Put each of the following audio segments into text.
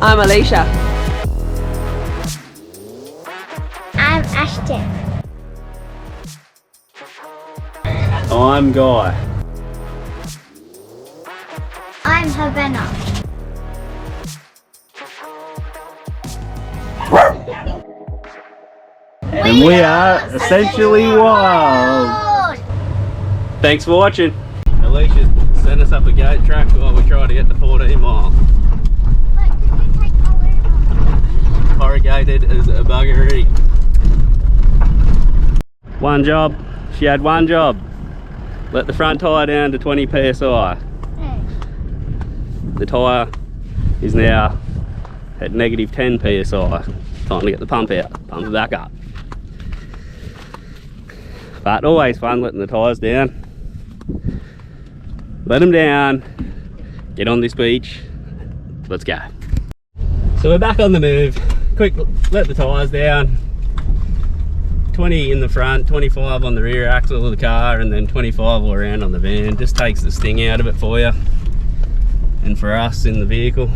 I'm Alicia. I'm Ashton. I'm Guy. I'm Havana. And we are essentially wild. Thanks for watching. Alicia set us up a gate track while we try to get to 14 mile. Corrugated as a buggery. One job. She had one job. Let the front tyre down to 20 psi. The tyre is now at negative 10 psi. Time to get the pump out, pump it back up. But always fun letting the tyres down. Let them down, get on this beach, let's go. So we're back on the move. Quick, let the tyres down. 20 in the front, 25 on the rear axle of the car, and then 25 all around on the van. Just takes the sting out of it for you and for us in the vehicle.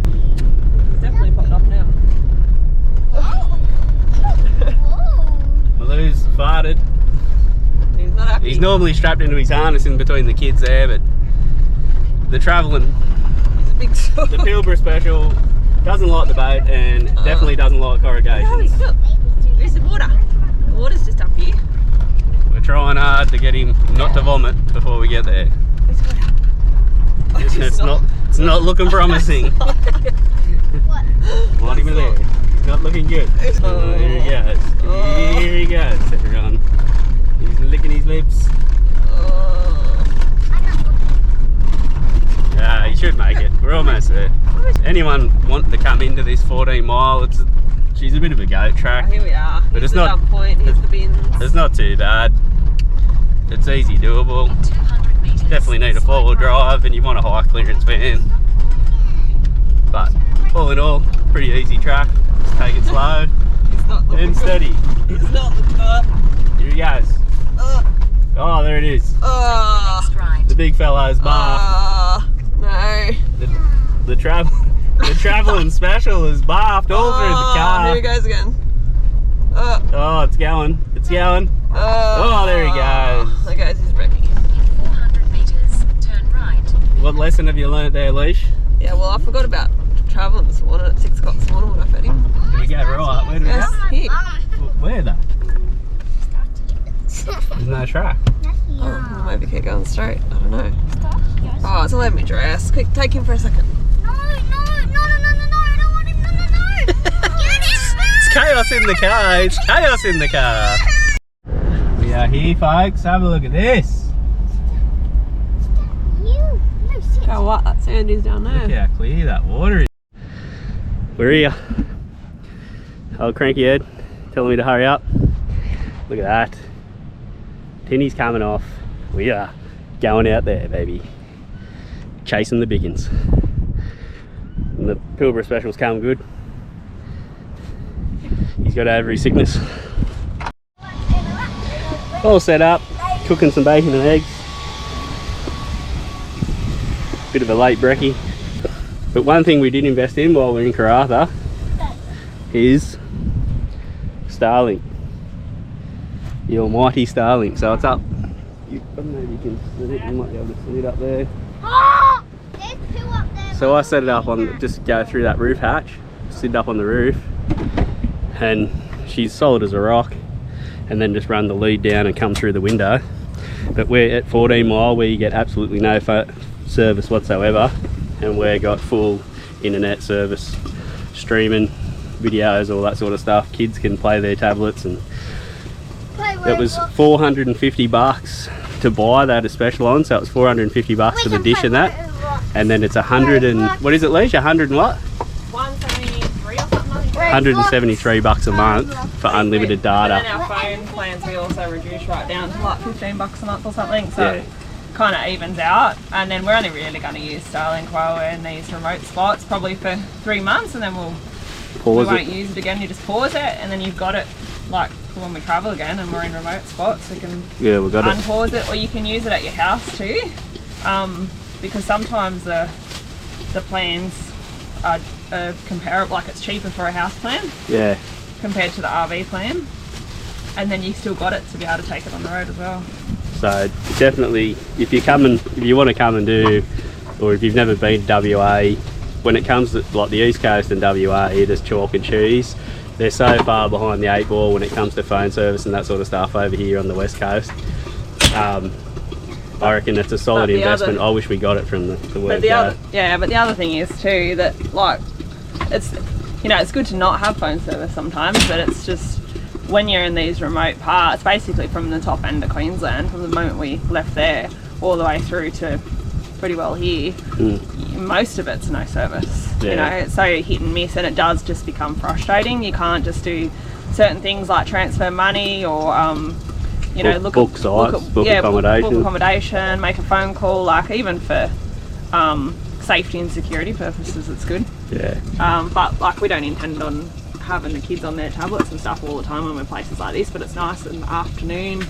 It's definitely popped up now. Malou's farted. He's not happy. He's normally strapped into his harness in between the kids there, but the travelling, He's a big sore. the Pilbara Special doesn't like the boat and definitely doesn't like corrugations. Where's the water? The water's just up here. We're trying hard to get him not to vomit before we get there. Where's the water? It's not looking promising. Not even there. He's not looking good. Here he goes. Here he goes, everyone. He's licking his lips. You should make it. We're almost there. Anyone want to come into this 14 mile? She's a bit of a goat track. Here we are. But Here's it's the not. dump point. Here's the bins. It's not too bad. It's easy doable. Definitely need a 4-wheel drive and you want a high clearance van. But all in all, pretty easy track. Just take it slow It's not looking and steady. It's not looking good. Here he goes. Oh, there it is. The big fellow's bar. No. The travelling special is barfed all through the car. Here he goes again. Oh, it's going. It's going. Oh, there he goes. There goes his brekkie. 400 metres, turn right. What lesson have you learnt there, Leash? Yeah, well, I forgot about travelling this morning at 6 o'clock this morning when I fed him. Here we go, right. Where do we Yes, go? here. Where though? There's no track. Oh, well, maybe keep going straight. I don't know. Oh, it's all over my dress. Quick, take him for a second. No, I don't want him, no. It's chaos in the car. It's chaos in the car. We are here, folks. Have a look at this. Go what? That sand is down there. Look how clear that water is. We're here. Old cranky head telling me to hurry up. Look at that. Tinny's coming off. We are going out there, baby. Chasing the biggins. And the Pilbara Special's come good. He's got over his sickness. All set up. Cooking some bacon and eggs. Bit of a late brekkie. But one thing we did invest in while we're in Karratha is Starlink. The almighty Starlink. So it's up. I don't know if you can see it. You might be able to see it up there. There's 2 up there. So I set it up on, just go through that roof hatch, sit up on the roof, and she's solid as a rock, and then just run the lead down and come through the window. But we're at 14 mile where you get absolutely no service whatsoever, and we've got full internet service, streaming videos, all that sort of stuff. Kids can play their tablets, and it was $450 to buy that a special on, so it was $450 for the dish and that, and then it's 100 and what is it, Leisha? 100 and what? 173 or something. $173 a month for unlimited data. And then our phone plans we also reduce right down to like $15 a month or something, so Yeah. kind of evens out. And then we're only really going to use Starlink while we're in these remote spots, probably for 3 months, and then we won't use it again. You just pause it, and then you've got it like for when we travel again and we're in remote spots. We can we got it. unpause it, or you can use it at your house too. Because sometimes the plans a comparable, like it's cheaper for a house plan Yeah. compared to the RV plan, and then you still got it to be able to take it on the road as well. So definitely, if you want to come and do, or if you've never been to WA, when it comes to like the East Coast and WA, it is chalk and cheese. They're so far behind the 8 ball when it comes to phone service and that sort of stuff over here on the West Coast. I reckon it's a solid investment. I wish we got it from the word go. But the other thing is too that like it's, you know, it's good to not have phone service sometimes, but it's just when you're in these remote parts, basically from the top end of Queensland, from the moment we left there all the way through to pretty well here, most of it's no service. You know, it's so hit and miss, and it does just become frustrating. You can't just do certain things like transfer money or you know, book accommodation, make a phone call, like even for safety and security purposes it's good. But like we don't intend on having the kids on their tablets and stuff all the time when we're places like this, but it's nice in the afternoon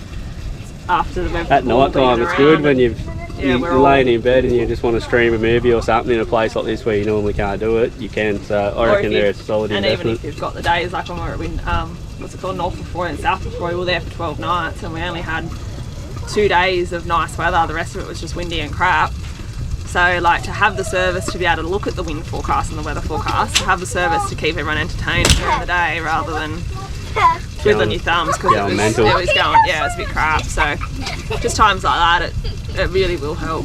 after the at night time. It's good when you're laying in bed and you just want to stream a movie or something in a place like this where you normally can't do it, you can. So I reckon they're a solid investment. And even if you've got the days like when we were in what's it called, North Victoria and South Victoria, we were there for 12 nights and we only had 2 days of nice weather, the rest of it was just windy and crap. So like to have the service to be able to look at the wind forecast and the weather forecast, to have the service to keep everyone entertained during the day rather than twiddling your thumbs because it was going, it was a bit crap. So just times like that, it really will help.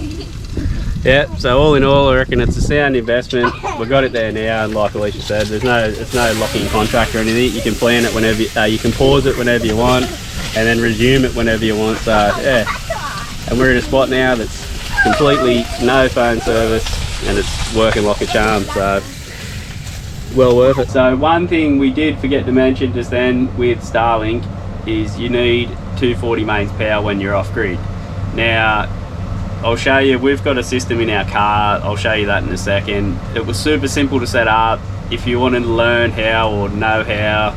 Yeah, so all in all, I reckon it's a sound investment. We've got it there now, and like Alicia said, there's no locking contract or anything. You can plan it whenever, you can pause it whenever you want, and then resume it whenever you want. So yeah, and we're in a spot now that's completely no phone service, and it's working like a charm. So well worth it. So one thing we did forget to mention just then with Starlink is you need 240 mains power when you're off grid. Now I'll show you, we've got a system in our car, I'll show you that in a second. It was super simple to set up. If you want to learn how or know how,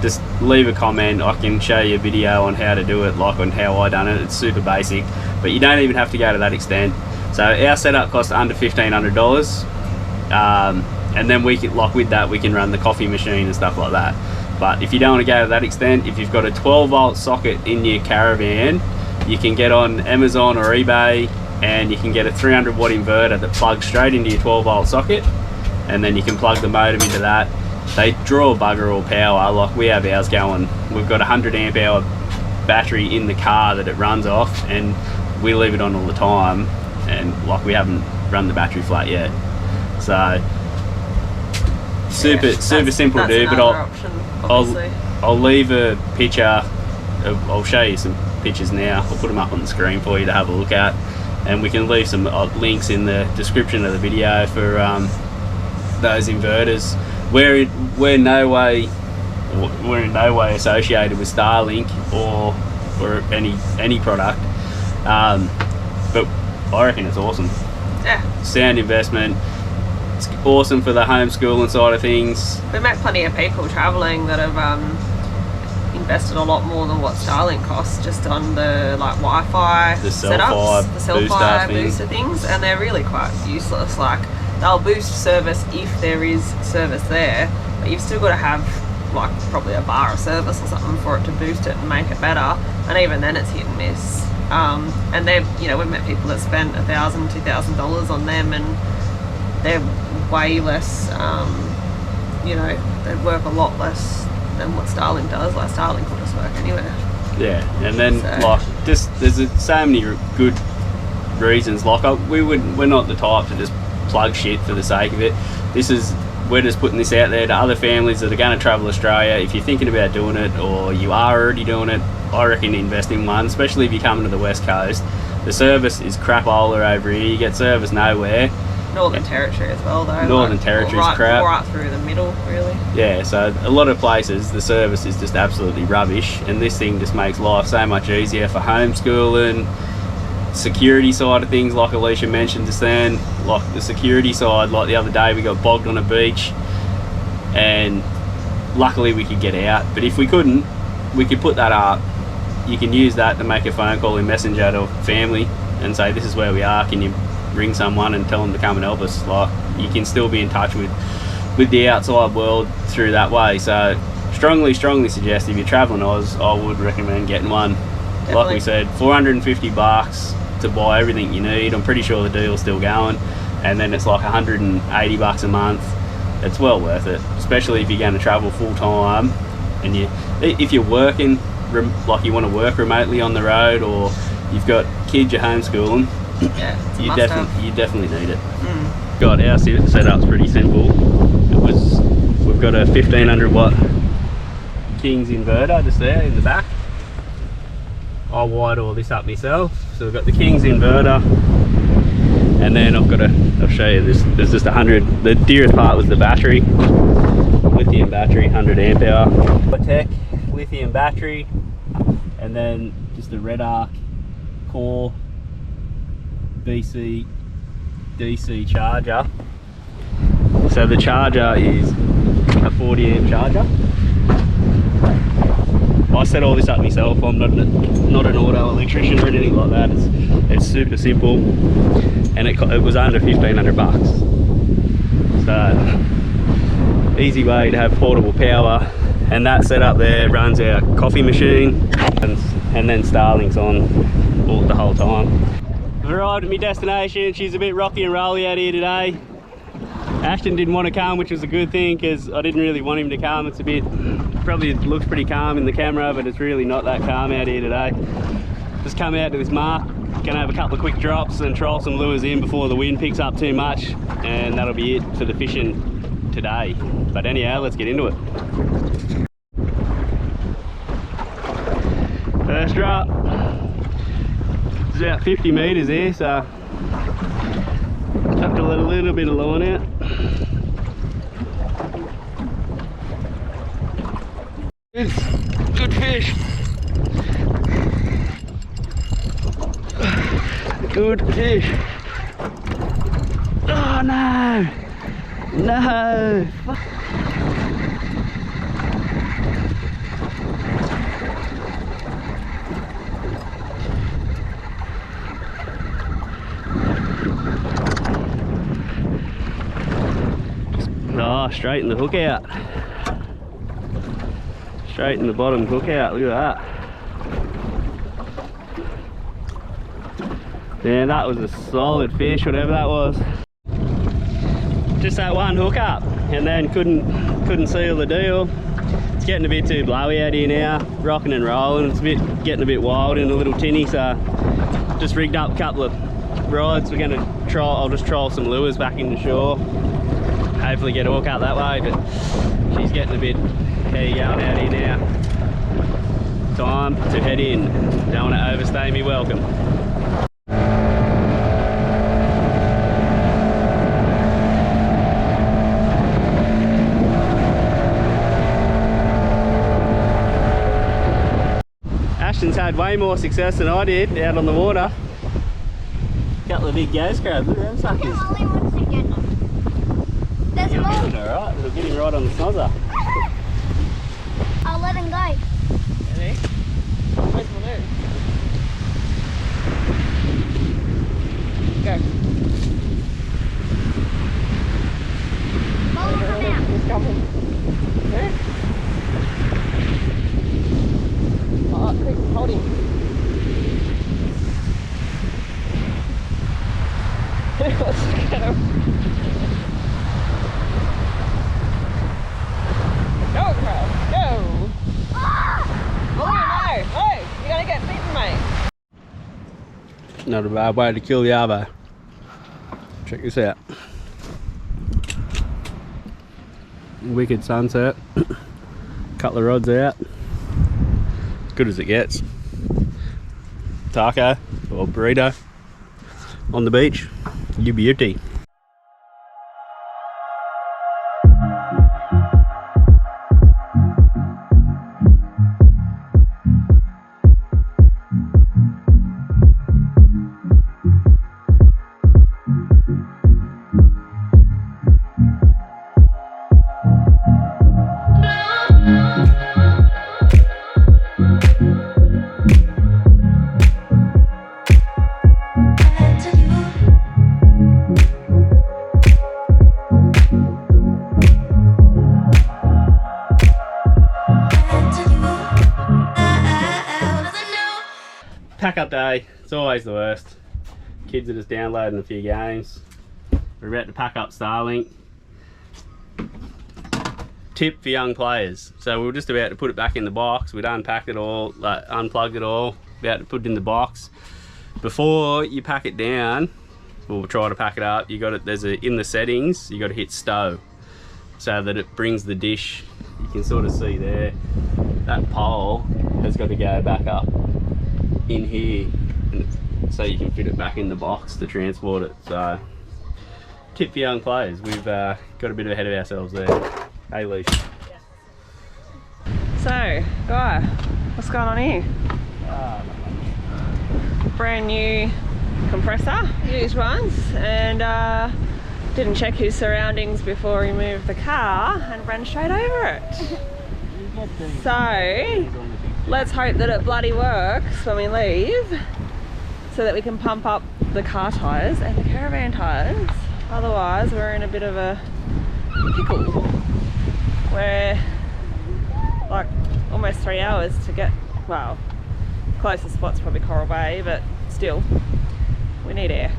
just leave a comment. I can show you a video on how to do it, like on how I done it. It's super basic, but you don't even have to go to that extent. So our setup costs under $1,500, and then we can, like with that, we can run the coffee machine and stuff like that. But if you don't want to go to that extent, if you've got a 12-volt socket in your caravan, you can get on Amazon or eBay and you can get a 300-watt inverter that plugs straight into your 12-volt socket, and then you can plug the modem into that. They draw bugger all power. Like we have ours going, we've got a 100 amp hour battery in the car that it runs off, and we leave it on all the time, and like we haven't run the battery flat yet. So super simple to do. But I'll leave a picture. I'll show you some pictures now. I'll put them up on the screen for you to have a look at, and we can leave some links in the description of the video for those inverters. We're in no way associated with Starlink or any product, but I reckon it's awesome. Yeah, sound investment. It's awesome for the homeschooling side of things. We've met plenty of people travelling that have invested a lot more than what Starlink costs just on the like Wi-Fi setups, the cell-fi booster things, and they're really quite useless. Like they'll boost service if there is service there, but you've still got to have like probably a bar of service or something for it to boost it and make it better, and even then it's hit and miss. And they've, you know, we've met people that spent $1,000, $2,000 on them, and they're way less, you know, they work a lot less than what Starlink does. Like Starlink will just work anywhere. Yeah, and then like just there's so many good reasons. Like we're not the type to just plug shit for the sake of it. We're just putting this out there to other families that are going to travel Australia. If you're thinking about doing it, or you are already doing it, I reckon invest in one, especially if you're coming to the West Coast. The service is crapola over here. You get service nowhere. Northern Territory as well, though. Northern Territory is crap. Right through the middle, really. Yeah, so a lot of places the service is just absolutely rubbish, and this thing just makes life so much easier for homeschooling, security side of things, like Alicia mentioned just then. Like the security side, like the other day we got bogged on a beach, and luckily we could get out. But if we couldn't, we could put that up. You can use that to make a phone call in Messenger to family and say, this is where we are, can you ring someone and tell them to come and help us. Like, you can still be in touch with the outside world through that way. So strongly suggest, if you're traveling Oz, I would recommend getting one. Definitely. Like we said, $450 to buy everything you need. I'm pretty sure the deal's still going, and then it's like $180 a month. It's well worth it, especially if you're going to travel full time, and if you're working, like you want to work remotely on the road, or you've got kids you're homeschooling. Yeah, you definitely need it. God, our setup's pretty simple. We've got a 1500 watt King's inverter just there in the back. I wired all this up myself. So we've got the King's inverter, and then I'll show you this. There's just 100. The dearest part was the battery, lithium battery, 100 amp hour. Tech lithium battery, and then just a red arc core DC charger. So the charger is a 40 amp charger. I set all this up myself. I'm not an auto electrician or anything like that. It's super simple, and it was under $1,500. So easy way to have portable power. And that setup there runs our coffee machine, and then Starlink's on the whole time. I've arrived at my destination. She's a bit rocky and rolly out here today. Ashton didn't want to come, which was a good thing, because I didn't really want him to come. It's probably looks pretty calm in the camera, but it's really not that calm out here today. Just come out to this mark, gonna have a couple of quick drops and troll some lures in before the wind picks up too much, and that'll be it for the fishing today. But anyhow, let's get into it. First drop. It's about 50 metres here, so have to let a little bit of line out. Good fish. Good fish. Oh no! No! Oh, straighten the hook out. Straighten the bottom hook out, look at that. Yeah, that was a solid fish, whatever that was. Just that one hook up, and then couldn't seal the deal. It's getting a bit too blowy out here now, rocking and rolling. It's getting a bit wild and a little tinny, so just rigged up a couple of rods. We're gonna I'll just troll some lures back into shore. Hopefully get a hook up that way, but she's getting a bit heavy going out here now. Time to head in. Don't want to overstay me welcome. Ashton's had way more success than I did out on the water. Couple of big ghost crabs, look at them suckers. There's more. Alright, it'll get him right on the snozzer. I'll let him go. Ready? Where's my lure? Go. Follow him out. He's coming. There. Oh, quick, hold him. Let's get him. Go, crab, go! Oh, no, you're gonna get bitten, mate. Not a bad way to kill the arvo. Check this out. Wicked sunset. Couple of rods out. As good as it gets. Taco or burrito on the beach. You beauty. Backup day, it's always the worst. Kids are just downloading a few games. We're about to pack up Starlink. Tip for young players. So we were just about to put it back in the box. We'd unpacked it all, like unplugged it all, about to put it in the box. Before you pack it down, we'll try to pack it up, you got it, in the settings, you got to hit stow so that it brings the dish. You can sort of see there, that pole has got to go back up in here, and so you can fit it back in the box to transport it. So, tip for young players, we've got a bit ahead of ourselves there. Hey, Leash. So, Guy, what's going on here? Brand new compressor, used ones, and didn't check his surroundings before he moved the car and ran straight over it. So, let's hope that it bloody works when we leave so that we can pump up the car tyres and the caravan tyres. Otherwise, we're in a bit of a pickle. We're like almost 3 hours to get, well, closest spot's probably Coral Bay, but still, we need air.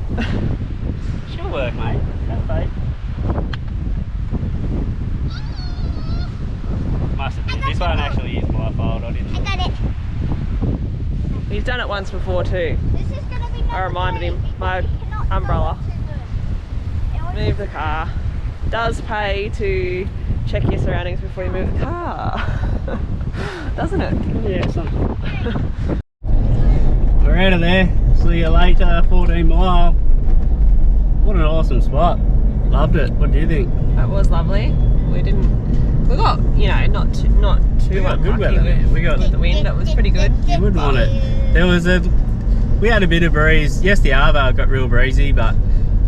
She'll work, mate. Have faith. Must have been. This one actually is my fault. I didn't. I got it. He's done it once before too. This is gonna be I reminded him, my umbrella. Move the car. Does pay to check your surroundings before you move the car. Doesn't it? Yeah, something. We're out of there. See you later, 14 Mile. What an awesome spot. Loved it. What do you think? That was lovely. We got, you know, not too got good unlucky weather. We got with the wind. It was pretty good. You wouldn't want it. We had a bit of breeze. Yes, the Arvo got real breezy, but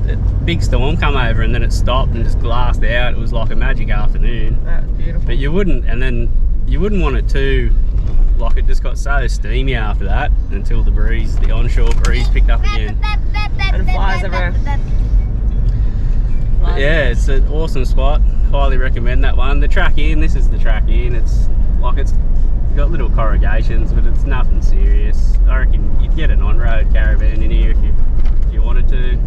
a big storm come over and then it stopped and just glassed out. It was like a magic afternoon. That was beautiful. But you wouldn't want it too, like it just got so steamy after that until the onshore breeze picked up again. And flies everywhere. But yeah, it's an awesome spot. Highly recommend that one. The track in, this is the track in. It's got little corrugations, but it's nothing serious. I reckon you'd get an on-road caravan in here if you wanted to.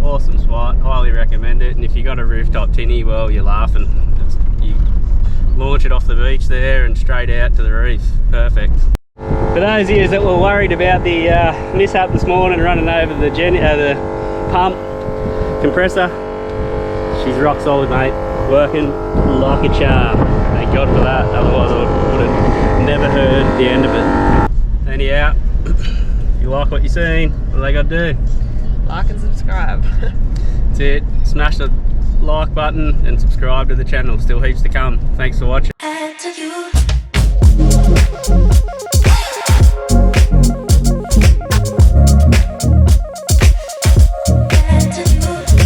Awesome spot, highly recommend it. And if you got a rooftop tinny, well, you're laughing. You launch it off the beach there and straight out to the reef. Perfect. For those of you that were worried about the mishap this morning running over the pump compressor, she's rock solid, mate. Working like a charm. Thank God for that, otherwise I would have never heard the end of it. Anyhow, if you like what you're seeing, what do they got to do? Like and subscribe. That's it. Smash the like button and subscribe to the channel. Still heaps to come. Thanks for watching.